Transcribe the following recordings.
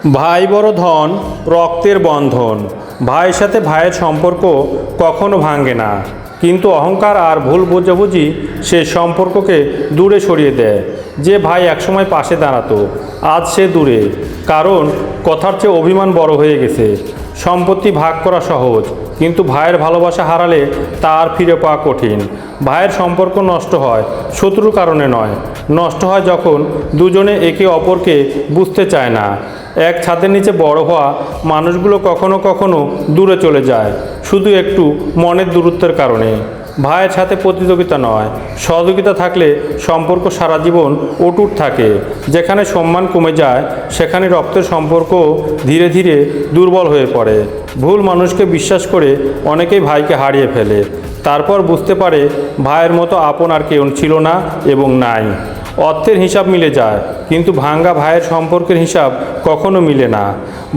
ভাই বড় ধন, রক্তের বন্ধন। ভাইয়ের সাথে ভাইয়ের সম্পর্ক কখনো ভাঙে না, কিন্তু অহংকার আর ভুল বোঝাবুঝি সে সম্পর্ককে দূরে সরিয়ে দেয়। যে ভাই একসময় পাশে দাঁড়াতো, আজ সে দূরে, কারণ কথার চেয়ে অভিমান বড় হয়ে গেছে। সম্পত্তি ভাগ করা সহজ, কিন্তু ভাইয়ের ভালোবাসা হারালে তার ফিরে পাওয়া কঠিন। ভাইয়ের সম্পর্ক নষ্ট হয় শত্রুর কারণে নয়, নষ্ট হয় যখন দুজনে একে অপরকে বুঝতে চায় না। এক ছাদের নিচে বড় হওয়া মানুষগুলো কখনো কখনো দূরে চলে যায়, শুধু একটু মনের দূরত্বের কারণে। ভাইয়ের সাথে প্রতিযোগিতা নয়, সহযোগিতা থাকলে সম্পর্ক সারা জীবন অটুট থাকে। যেখানে সম্মান কমে যায়, সেখানে রক্তের সম্পর্ক ধীরে ধীরে দুর্বল হয়ে পড়ে। ভুল মানুষকে বিশ্বাস করে অনেকেই ভাইকে হারিয়ে ফেলে, তারপর বুঝতে পারে ভাইয়ের মতো আপন আর কেউ ছিল না এবং নাই। অর্থের হিসাব মিলে যায়, কিন্তু ভাঙ্গা ভাইয়ের সম্পর্কের হিসাব কখনো মিলে না।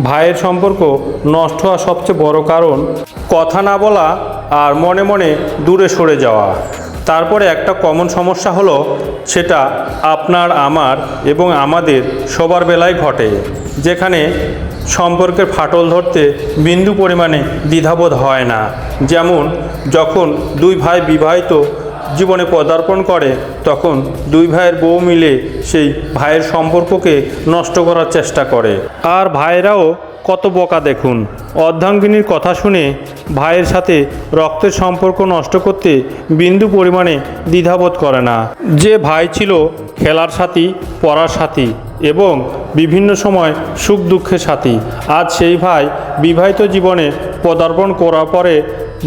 ভাইয়ের সম্পর্ক নষ্ট হওয়ার সবচেয়ে বড় কারণ কথা না বলা আর মনে মনে দূরে সরে যাওয়া। তারপরে একটা কমন সমস্যা হলো, সেটা আপনার, আমার এবং আমাদের সবার বেলায় ঘটে, যেখানে সম্পর্কের ফাটল ধরতে বিন্দু পরিমাণে দ্বিধাবোধ হয় না। যেমন যখন দুই ভাই বিবাহিত জীবনে পদার্পণ করে, তখন দুই ভাইয়ের বউ মিলে সেই ভাইয়ের সম্পর্ককে নষ্ট করার চেষ্টা করে। আর ভাইয়েরাও কত বোকা দেখুন, অর্ধাঙ্গিনীর কথা শুনে ভাইয়ের সাথে রক্তের সম্পর্ক নষ্ট করতে বিন্দু পরিমাণে দ্বিধাবোধ করে না। যে ভাই ছিল খেলার সাথী, পড়ার সাথী এবং বিভিন্ন সময় সুখ দুঃখের সাথী, আজ সেই ভাই বিবাহিত জীবনে পদার্পণ করার পরে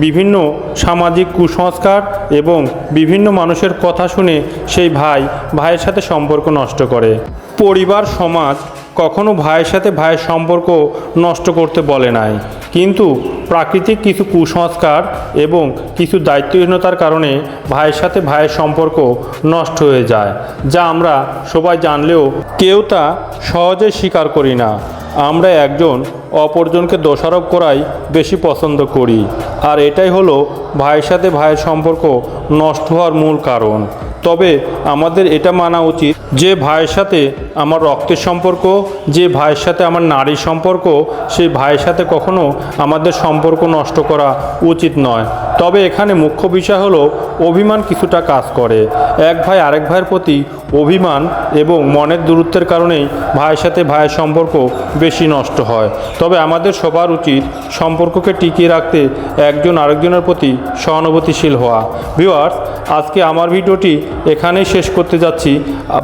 বিভিন্ন সামাজিক কুসংস্কার এবং বিভিন্ন মানুষের কথা শুনে সেই ভাইয়ের সাথে সম্পর্ক নষ্ট করে। পরিবার, সমাজ কখনো ভাইয়ের সাথে ভাইয়ের সম্পর্ক নষ্ট করতে বলে নাই, কিন্তু প্রাকৃতিক কিছু কুসংস্কার এবং কিছু দায়িত্বহীনতার কারণে ভাইয়ের সাথে ভাইয়ের সম্পর্ক নষ্ট হয়ে যায়, যা আমরা সবাই জানলেও কেউ তা সহজে স্বীকার করি না। আমরা একজন অপরজনকে দোষারোপ করাই বেশি পছন্দ করি, আর এটাই হলো ভাইয়ের সাথে ভাইয়ের সম্পর্ক নষ্ট হওয়ার মূল কারণ। তবে আমাদের এটা মানা উচিত যে ভাইয়ের সাথে আমার রক্তের সম্পর্ক, যে ভাইয়ের সাথে আমার নারীর সম্পর্ক, সেই ভাইয়ের সাথে কখনো আমাদের সম্পর্ক নষ্ট করা উচিত নয়। তবে এখানে মুখ্য বিষয় হলো অভিমান কিছুটা কাজ করে। এক ভাই আরেক ভাইয়ের প্রতি অভিমান এবং মনের দূরত্বের কারণেই ভাইয়ের সাথে ভাইয়ের সম্পর্ক বেশি নষ্ট হয়। তবে আমাদের সবার উচিত সম্পর্ককে টিকিয়ে রাখতে একজন আরেকজনের প্রতি সহানুভূতিশীল হওয়া। ভিউয়ার্স, আজকে আমার ভিডিওটি এখানেই শেষ করতে যাচ্ছি।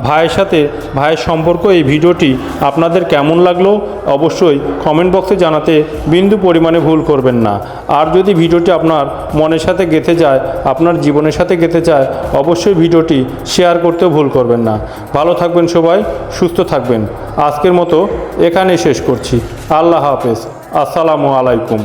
ভাইয়ের সাথে ভাইয়ের সম্পর্ক এই ভিডিওটি আপনাদের কেমন লাগলো অবশ্যই কমেন্ট বক্সে জানাতে বিন্দু পরিমাণে ভুল করবেন না। আর যদি ভিডিওটি আপনার মনের সাথে গেঁথে যায়, আপনার জীবনের সাথে গেঁথে যায়, অবশ্যই ভিডিওটি শেয়ার করতেও ভুল করবেন না। ভালো থাকবেন সবাই, সুস্থ থাকবেন। আজকের মতো এখানেই শেষ করছি। আল্লাহ হাফেজ। আসসালামু আলাইকুম।